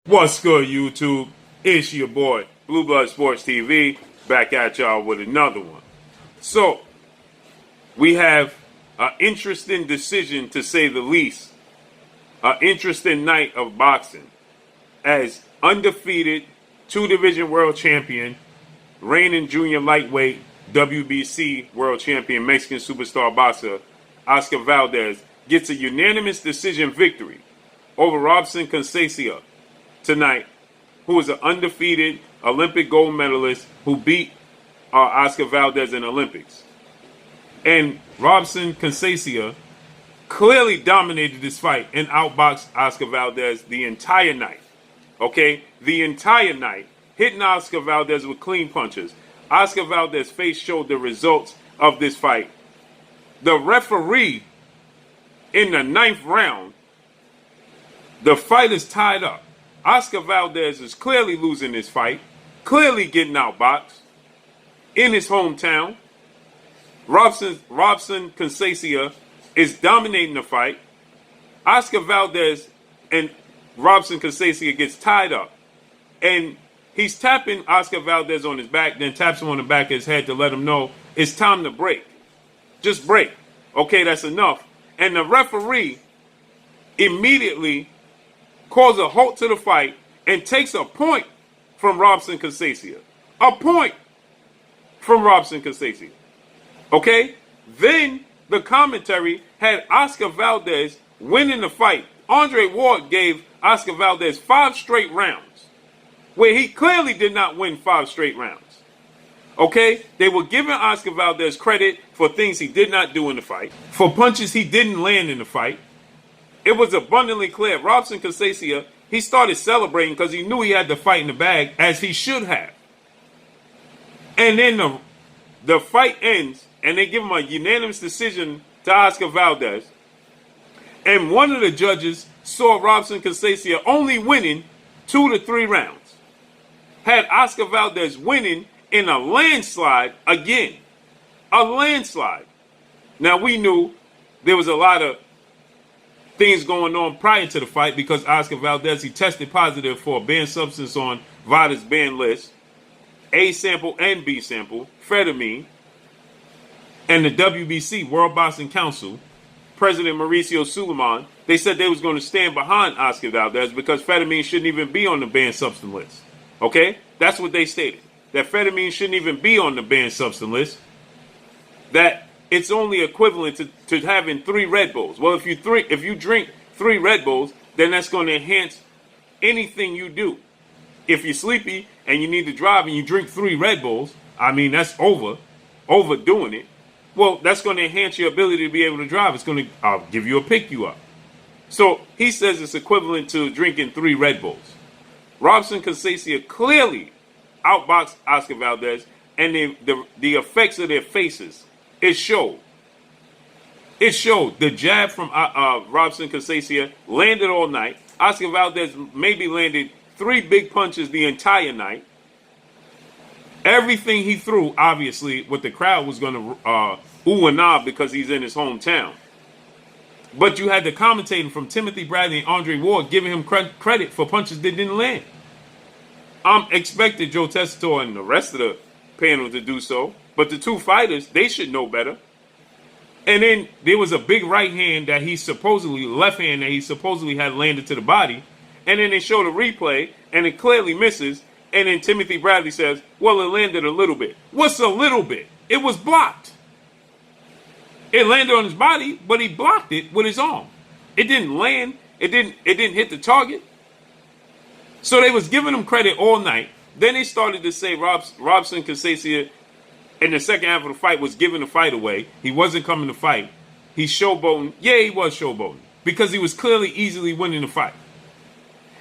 What's good, YouTube? It's your boy, Blue Blood Sports TV, back at y'all with another one. So, we have an interesting decision, to say the least. An interesting night of boxing. As undefeated, two-division world champion, reigning junior lightweight, WBC world champion, Mexican superstar boxer, Oscar Valdez, gets a unanimous decision victory over Robson Conceicao tonight, who is an undefeated Olympic gold medalist who beat Oscar Valdez in Olympics. And Robson Conceicao clearly dominated this fight and outboxed Oscar Valdez the entire night. Okay? The entire night, hitting Oscar Valdez with clean punches. Oscar Valdez's face showed the results of this fight. The referee in the 9th round, the fight is tied up. Oscar Valdez is clearly losing this fight, clearly getting outboxed in his hometown. Robson Conceicao is dominating the fight. Oscar Valdez and Robson Conceicao gets tied up, and he's tapping Oscar Valdez on his back, then taps him on the back of his head to let him know it's time to break. Just break. Okay, that's enough. And the referee immediately calls a halt to the fight and takes a point from Robson Conceicao. A point from Robson Conceicao. Okay? Then the commentary had Oscar Valdez winning the fight. Andre Ward gave Oscar Valdez 5 straight rounds, where he clearly did not win 5 straight rounds. Okay? They were giving Oscar Valdez credit for things he did not do in the fight, for punches he didn't land in the fight. It was abundantly clear. Robson Conceicao, he started celebrating because he knew he had the fight in the bag, as he should have. And then the fight ends, and they give him a unanimous decision to Oscar Valdez. And one of the judges saw Robson Conceicao only winning 2 to 3 rounds. Had Oscar Valdez winning in a landslide again. A landslide. Now, we knew there was a lot of things going on prior to the fight, because Oscar Valdez, he tested positive for a banned substance on Valdez banned list, A sample and B sample, amphetamine. And the WBC, World Boxing Council, President Mauricio Suleiman, they said they was going to stand behind Oscar Valdez because amphetamine shouldn't even be on the banned substance list. Okay? That's what they stated. That amphetamine shouldn't even be on the banned substance list. That it's only equivalent to having 3 Red Bulls. Well, if you drink 3 Red Bulls, then that's going to enhance anything you do. If you're sleepy and you need to drive and you drink 3 Red Bulls, I mean, that's overdoing it. Well, that's going to enhance your ability to be able to drive. It's going to give you a pick you up. So he says it's equivalent to drinking 3 Red Bulls. Robson Conceicao clearly outboxed Oscar Valdez, and the effects of their faces, it showed. It showed. The jab from Robson Conceicao landed all night. Oscar Valdez maybe landed 3 big punches the entire night. Everything he threw, obviously, what the crowd was going to ooh and ah, because he's in his hometown. But you had the commentating from Timothy Bradley and Andre Ward giving him credit for punches that didn't land. I'm expecting Joe Tessitore and the rest of the panel to do so. But the 2 fighters, they should know better. And then there was a big right hand that left hand that he supposedly had landed to the body. And then they showed a replay, and it clearly misses. And then Timothy Bradley says, well, it landed a little bit. What's a little bit? It was blocked. It landed on his body, but he blocked it with his arm. It didn't land. It didn't hit the target. So they was giving him credit all night. Then they started to say Robson Conceicao in the second half of the fight was giving the fight away. He wasn't coming to fight. He's showboating. Yeah, he was showboating, because he was clearly easily winning the fight.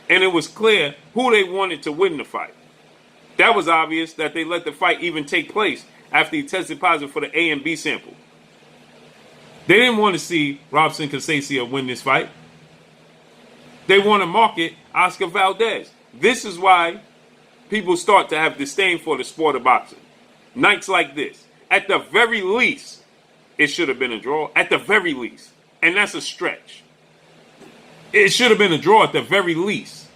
And it was clear who they wanted to win the fight. That was obvious that they let the fight even take place after he tested positive for the A and B sample. They didn't want to see Robson Conceicao win this fight. They want to market Oscar Valdez. This is why people start to have disdain for the sport of boxing. Nights like this. At the very least, it should have been a draw. At the very least. And that's a stretch. It should have been a draw at the very least.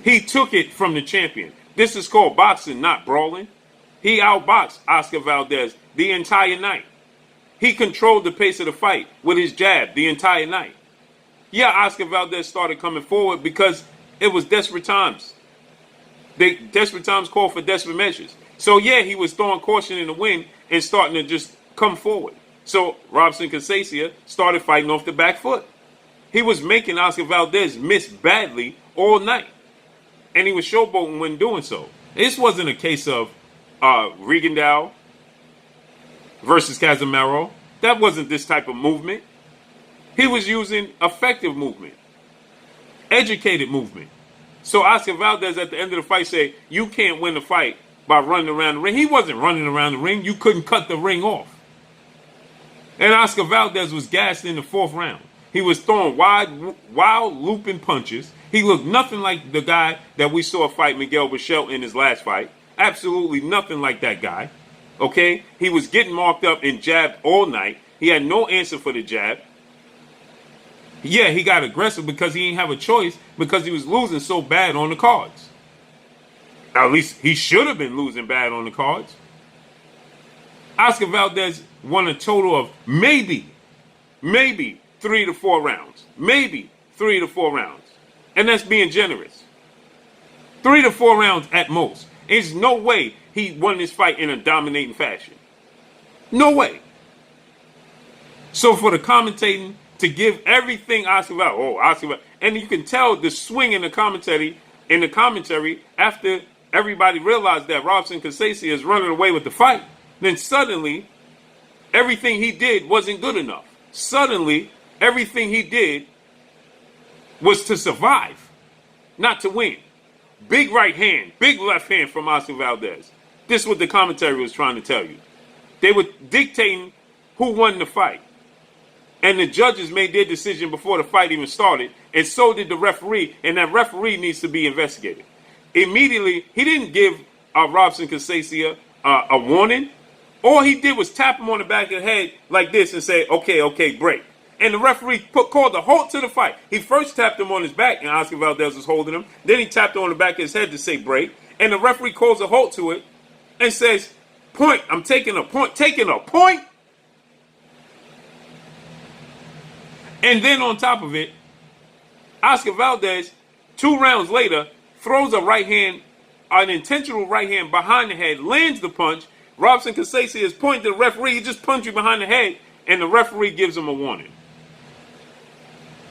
He took it from the champion. This is called boxing, not brawling. He outboxed Oscar Valdez the entire night. He controlled the pace of the fight with his jab the entire night. Yeah, Oscar Valdez started coming forward because it was desperate times. Desperate times call for desperate measures. So yeah, he was throwing caution in the wind and starting to just come forward. So Robson Conceicao started fighting off the back foot. He was making Oscar Valdez miss badly all night. And he was showboating when doing so. This wasn't a case of Rigondeaux versus Casemiro. That wasn't this type of movement. He was using effective movement, educated movement. So Oscar Valdez at the end of the fight said, you can't win the fight by running around the ring. He wasn't running around the ring. You couldn't cut the ring off. And Oscar Valdez was gassed in the 4th round. He was throwing wild looping punches. He looked nothing like the guy that we saw fight Miguel Bichel in his last fight. Absolutely nothing like that guy. Okay? He was getting marked up and jabbed all night. He had no answer for the jab. Yeah, he got aggressive because he didn't have a choice because he was losing so bad on the cards. At least he should have been losing bad on the cards. Oscar Valdez won a total of maybe 3 to 4 rounds. Maybe 3 to 4 rounds. And that's being generous. 3 to 4 rounds at most. There's no way he won this fight in a dominating fashion. No way. So for the commentating to give everything Oscar Valdez, and you can tell the swing in the commentary after everybody realized that Robson Conceicao is running away with the fight, then suddenly everything he did wasn't good enough. Suddenly everything he did was to survive, not to win. Big right hand, big left hand from Oscar Valdez. This is what the commentary was trying to tell you. They were dictating who won the fight. And the judges made their decision before the fight even started, and so did the referee, and that referee needs to be investigated. Immediately, he didn't give Robson Conceicao a warning. All he did was tap him on the back of the head like this and say, okay, break. And the referee called a halt to the fight. He first tapped him on his back, and Oscar Valdez was holding him. Then he tapped him on the back of his head to say break. And the referee calls a halt to it and says, point, I'm taking a point. And then on top of it, Oscar Valdez, 2 rounds later, throws a right hand, an intentional right hand behind the head, lands the punch. Robson Conceicao is pointing to the referee. He just punched you behind the head, and the referee gives him a warning.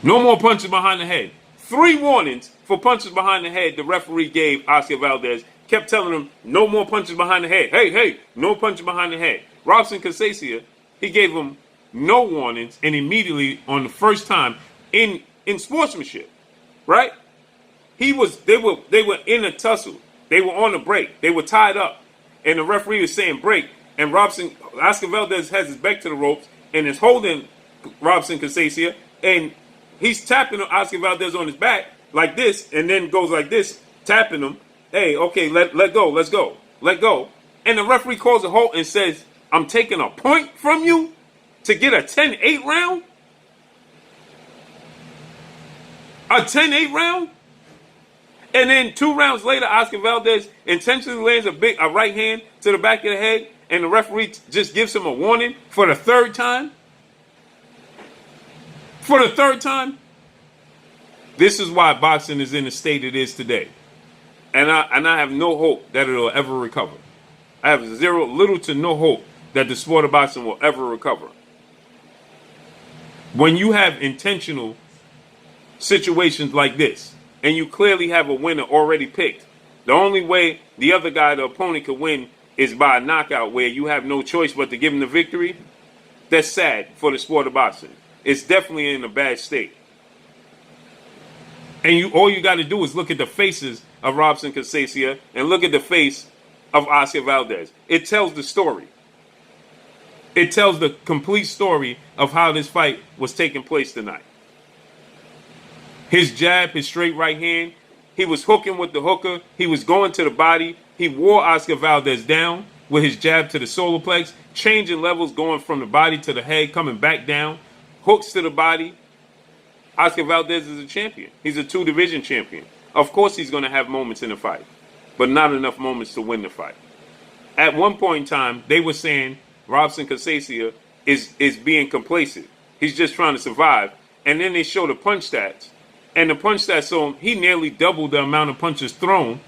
No more punches behind the head. 3 warnings for punches behind the head the referee gave Oscar Valdez. Kept telling him, no more punches behind the head. Hey, no punches behind the head. Robson Conceicao, he gave him no warnings, and immediately on the first time in sportsmanship, right? They were in a tussle. They were on a break. They were tied up, and the referee was saying break. And Oscar Valdez has his back to the ropes and is holding Robson Conceicao, and he's tapping Oscar Valdez on his back like this, and then goes like this, tapping him. Hey, okay, let go, let's go, let go. And the referee calls a halt and says, I'm taking a point from you to get a 10-8 round? A 10-8 round? And then 2 rounds later, Oscar Valdez intentionally lands a right hand to the back of the head, and the referee just gives him a warning for the 3rd time? For the 3rd time? This is why boxing is in the state it is today. And I have no hope that it'll ever recover. I have little to no hope that the sport of boxing will ever recover. When you have intentional situations like this, and you clearly have a winner already picked, the only way the other guy, the opponent, could win is by a knockout where you have no choice but to give him the victory. That's sad for the sport of boxing. It's definitely in a bad state. And all you got to do is look at the faces of Robson Conceicao and look at the face of Oscar Valdez. It tells the story. It tells the complete story of how this fight was taking place tonight. His jab, his straight right hand, he was hooking with the hooker. He was going to the body. He wore Oscar Valdez down with his jab to the solar plex, changing levels, going from the body to the head, coming back down, hooks to the body. Oscar Valdez is a champion. He's a 2-division champion. Of course he's going to have moments in the fight, but not enough moments to win the fight. At one point in time, they were saying Robson Conceicao is being complacent. He's just trying to survive. And then they show the punch stats. And the punch stats show him he nearly doubled the amount of punches thrown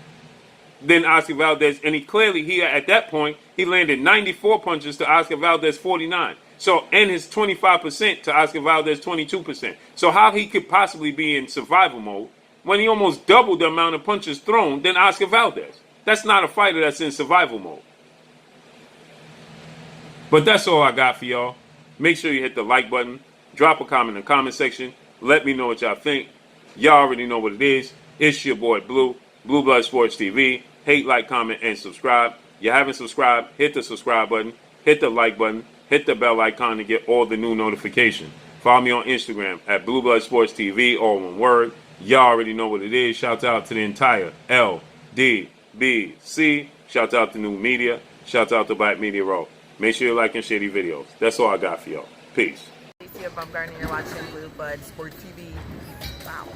than Oscar Valdez. And at that point, he landed 94 punches to Oscar Valdez 49. So, and his 25% to Oscar Valdez 22%. So how he could possibly be in survival mode when he almost doubled the amount of punches thrown than Oscar Valdez? That's not a fighter that's in survival mode. But that's all I got for y'all. Make sure you hit the like button. Drop a comment in the comment section. Let me know what y'all think. Y'all already know what it is. It's your boy Blue, Blue Blood Sports TV. Hate, like, comment, and subscribe. You haven't subscribed, hit the subscribe button. Hit the like button. Hit the bell icon to get all the new notifications. Follow me on Instagram at Blue Blood Sports TV, all one word. Y'all already know what it is. Shout out to the entire LDBC. Shout out to New Media. Shout out to Black Media Row. Make sure you like and share these videos. That's all I got for y'all. Peace. You're watching Blue Blood Sports TV. Wow.